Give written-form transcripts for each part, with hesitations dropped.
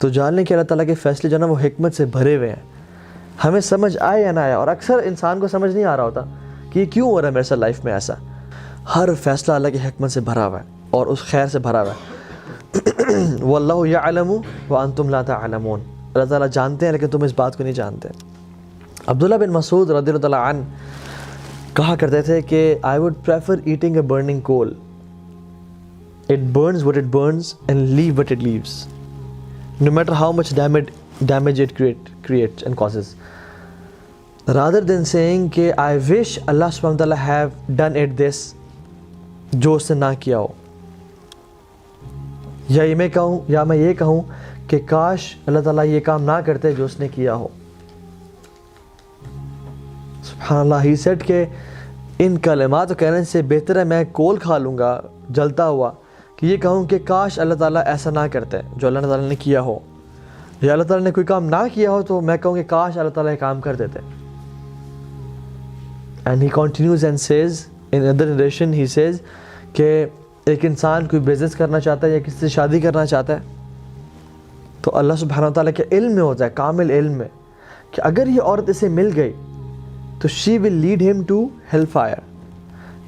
تو جاننے کہ اللہ تعالیٰ کے فیصلے جو ہے نا وہ حکمت سے بھرے ہوئے ہیں، ہمیں سمجھ آئے یا نہ آئے. اور اکثر انسان کو سمجھ نہیں آ رہا ہوتا کہ یہ کیوں ہو رہا ہے میرے ساتھ لائف میں ایسا. ہر فیصلہ اللہ کی حکمت سے بھرا ہوا ہے اور اس خیر سے بھرا ہوا ہے. واللہ یعلم وانتم لا تعلمون. اللہ تعالیٰ جانتے ہیں لیکن تم اس بات کو نہیں جانتے. عبداللہ بن مسعود رضی اللہ تعالیٰ عنہ کہا کرتے تھے کہ I would prefer eating a burning coal. It burns what it burns and leave what it leaves, no matter how much damage it creates and causes, rather than saying کہ I wish Allah subhanahu wa ta'ala have done it this, جو اس نے نہ کیا ہو. یا میں یہ کہوں کہ کاش اللہ تعالیٰ یہ کام نہ کرتے جو اس نے کیا ہو. سبحان اللہ. ہی سیڈ کہ ان کلمات کہنے سے بہتر ہے میں کول کھا لوں گا جلتا ہوا کہ یہ کہوں کہ کاش اللہ تعالیٰ ایسا نہ کرتے جو اللہ تعالیٰ نے کیا ہو، یا اللہ تعالیٰ نے کوئی کام نہ کیا ہو تو میں کہوں کہ کاش اللہ تعالیٰ یہ کام کر دیتے. And he continues and says in other narration he says کہ ایک انسان کوئی بزنس کرنا چاہتا ہے یا کسی سے شادی کرنا چاہتا ہے تو اللہ سبحانہ و تعالیٰ کے علم میں ہوتا ہے، کامل علم میں، کہ اگر یہ عورت اسے مل گئی تو شی ول لیڈ ہم ٹو ہیل فائر،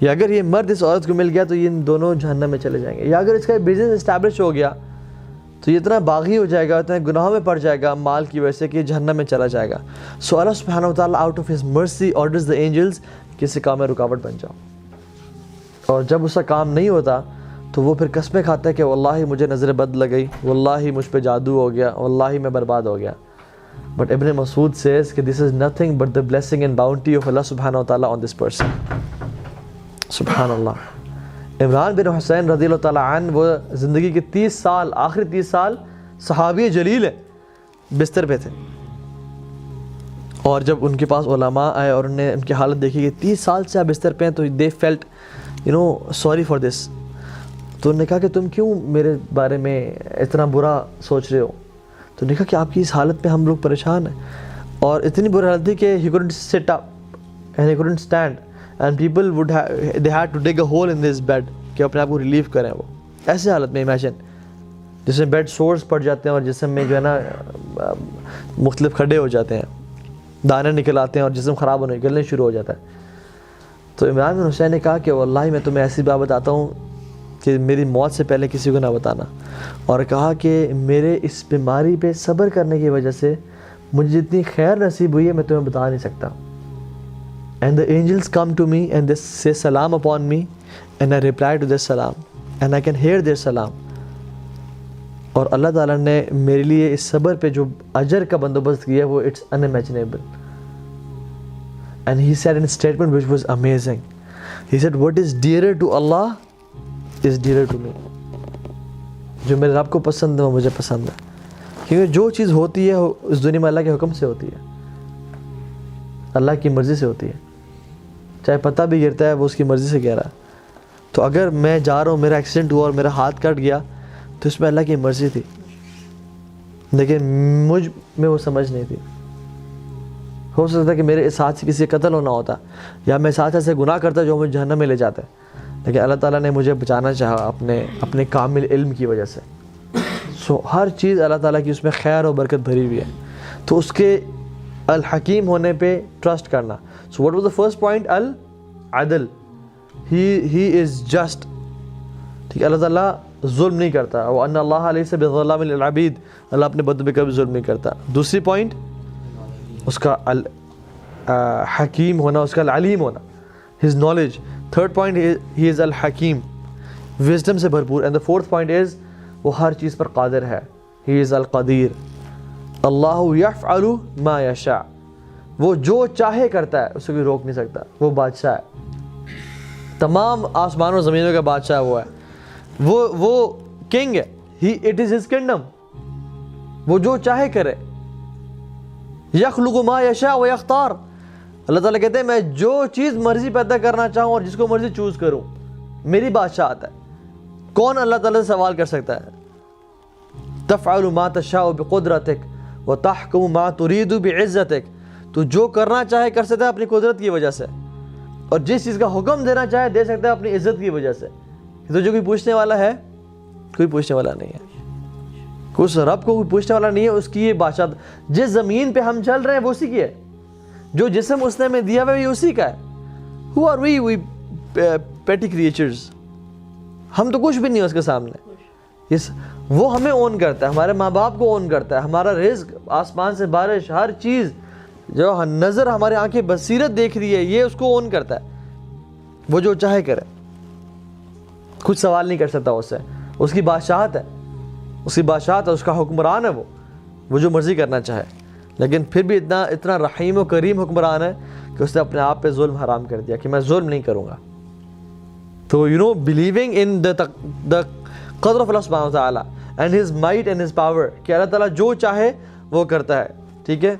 یا اگر یہ مرد اس عورت کو مل گیا تو یہ ان دونوں جہنم میں چلے جائیں گے. یا اگر اس کا بزنس اسٹیبلش ہو گیا تو یہ اتنا باغی ہو جائے گا، اتنا گناہوں میں پڑ جائے گا مال کی وجہ سے کہ جہنم میں چلا جائے گا. سو اللہ سبحانہ و تعالیٰ out of his mercy orders the angels کہ اس کام میں رکاوٹ بن جاؤ. اور جب اس کا کام نہیں ہوتا تو وہ پھر قسمیں کھاتا ہے کہ واللہ مجھے نظر بد لگ گئی، واللہ مجھ پہ جادو ہو گیا، واللہ میں برباد ہو گیا. But Ibn Masud says کہ this is nothing but the blessing and bounty of Allah subhanahu wa ta'ala on this person. سبحان اللہ. عمران بن حسین رضی اللہ تعالیٰ عنہ وہ زندگی کے 30 سال، آخری 30 سال صحابی جلیل ہے، بستر پہ تھے. اور جب ان کے پاس علماء آئے اور انہوں نے ان کی حالت دیکھی کہ 30 سال سے آپ بستر پہ ہیں تو they felt sorry for this. تو انہوں نے کہا کہ تم کیوں میرے بارے میں اتنا برا سوچ رہے ہو؟ تو نے کہا کہ آپ کی اس حالت پہ ہم لوگ پریشان ہیں. اور اتنی بری حالت تھی کہ he couldn't sit up and he couldn't stand and people they had to dig a hole in this bed کہ اپنے آپ کو ریلیو کریں. وہ ایسے حالت میں امیجن جس میں بیڈ سورس پڑ جاتے ہیں اور جسم میں جو ہے نا مختلف کھڈے ہو جاتے ہیں، دانے نکل آتے ہیں اور جسم خراب ہونے نکلنے شروع ہو جاتا ہے. تو عمران بن حسین نے کہا کہ واللہ میں تمہیں ایسی بات بتاتا ہوں کہ میری موت سے پہلے کسی کو نہ بتانا. اور کہا کہ میرے اس بیماری پہ صبر کرنے کی وجہ سے مجھے جتنی خیر نصیب ہوئی ہے میں تمہیں بتا نہیں سکتا. And the angels come to me and they say salam upon me and I reply to their salam and I can hear their salam. اور اللہ تعالیٰ نے میرے لیے اس صبر پہ جو اجر کا بندوبست کیا وہ it's unimaginable. And he said in a statement which was amazing. He said what is dearer to Allah is dearer to me. جو میرے رب کو پسند ہے وہ مجھے پسند ہے، کیونکہ جو چیز ہوتی ہے اس دنیا میں اللہ کے حکم سے ہوتی ہے، اللہ کی مرضی سے ہوتی ہے. چاہے پتہ بھی گرتا ہے وہ اس کی مرضی سے گر رہا ہے. تو اگر میں جا رہا ہوں، میرا ایکسیڈنٹ ہوا اور میرا ہاتھ کٹ گیا تو اس میں اللہ کی مرضی تھی، لیکن مجھ میں وہ سمجھ نہیں تھی. ہو سکتا ہے کہ میرے اس ہاتھ سے کسی کا قتل ہونا ہوتا یا میں اس ہاتھ سے گناہ کرتا جو مجھے جہنم میں لے جاتا ہے، لیکن اللہ تعالیٰ نے مجھے بچانا چاہا اپنے کامل علم کی وجہ سے. سو ہر چیز اللہ تعالیٰ کی اس میں خیر و برکت بھری ہوئی ہے. تو اس کے الحکیم ہونے پہ ٹرسٹ کرنا. So what was the first point? العدل. He is just. ٹھیک ہے، اللہ تعالیٰ ظلم نہیں کرتا. وَأَنَّ اللَّهَ لَيْسَ بِظَلَّامٍ لِلْعَبِيدِ. اللہ اپنے بندوں پہ کبھی ظلم نہیں کرتا. دوسری پوائنٹ اس کا حکیم ہونا، اس کا العلیم ہونا، his knowledge. Third point he is الحکیم، wisdom سے بھرپور. And the fourth point is وہ ہر چیز پر قادر ہے. he is القدیر. اللہ یفعل ما یشاء. وہ جو چاہے کرتا ہے، اسے کوئی روک نہیں سکتا. وہ بادشاہ ہے، تمام آسمان و زمینوں کا بادشاہ وہ ہے. وہ کنگ ہے. it is his kingdom. وہ جو چاہے کرے. یخلق ما یشاء و یختار. اللہ تعالیٰ کہتے ہیں میں جو چیز مرضی پیدا کرنا چاہوں اور جس کو مرضی چوز کروں. میری بادشاہت ہے. کون اللہ تعالیٰ سے سوال کر سکتا ہے؟ تفعل ما تشاء بقدرتک وتحکم ما ترید بعزتک. تو جو کرنا چاہے کر سکتا ہے اپنی قدرت کی وجہ سے، اور جس چیز کا حکم دینا چاہے دے سکتا ہے اپنی عزت کی وجہ سے. تو جو کوئی پوچھنے والا ہے؟ کوئی پوچھنے والا نہیں ہے. اس رب کو کوئی پوچھنے والا نہیں ہے، اس کی یہ بادشاہ. جس زمین پہ ہم چل رہے ہیں وہ اسی کی ہے، جو جسم اس نے ہمیں دیا ہوا ہے یہ اسی کا ہے. Who are we petty creatures؟ ہم تو کچھ بھی نہیں ہے اس کے سامنے. وہ ہمیں اون کرتا ہے، ہمارے ماں باپ کو اون کرتا ہے، ہمارا رزق، آسمان سے بارش، ہر چیز جو نظر ہمارے آنکھیں بصیرت دیکھ رہی ہے یہ اس کو اون کرتا ہے. وہ جو چاہے کرے، کچھ سوال نہیں کر سکتا اس سے. اس کی بادشاہت ہے، اس کی بادشاہت ہے، اس کا حکمران ہے، وہ جو مرضی کرنا چاہے. لیکن پھر بھی اتنا رحیم و کریم حکمران ہے کہ اس نے اپنے آپ پہ ظلم حرام کر دیا کہ میں ظلم نہیں کروں گا. تو believing in the قدر of اللہ سبحانہ وتعالی and his might and his power کہ اللہ تعالیٰ جو چاہے وہ کرتا ہے. ٹھیک ہے.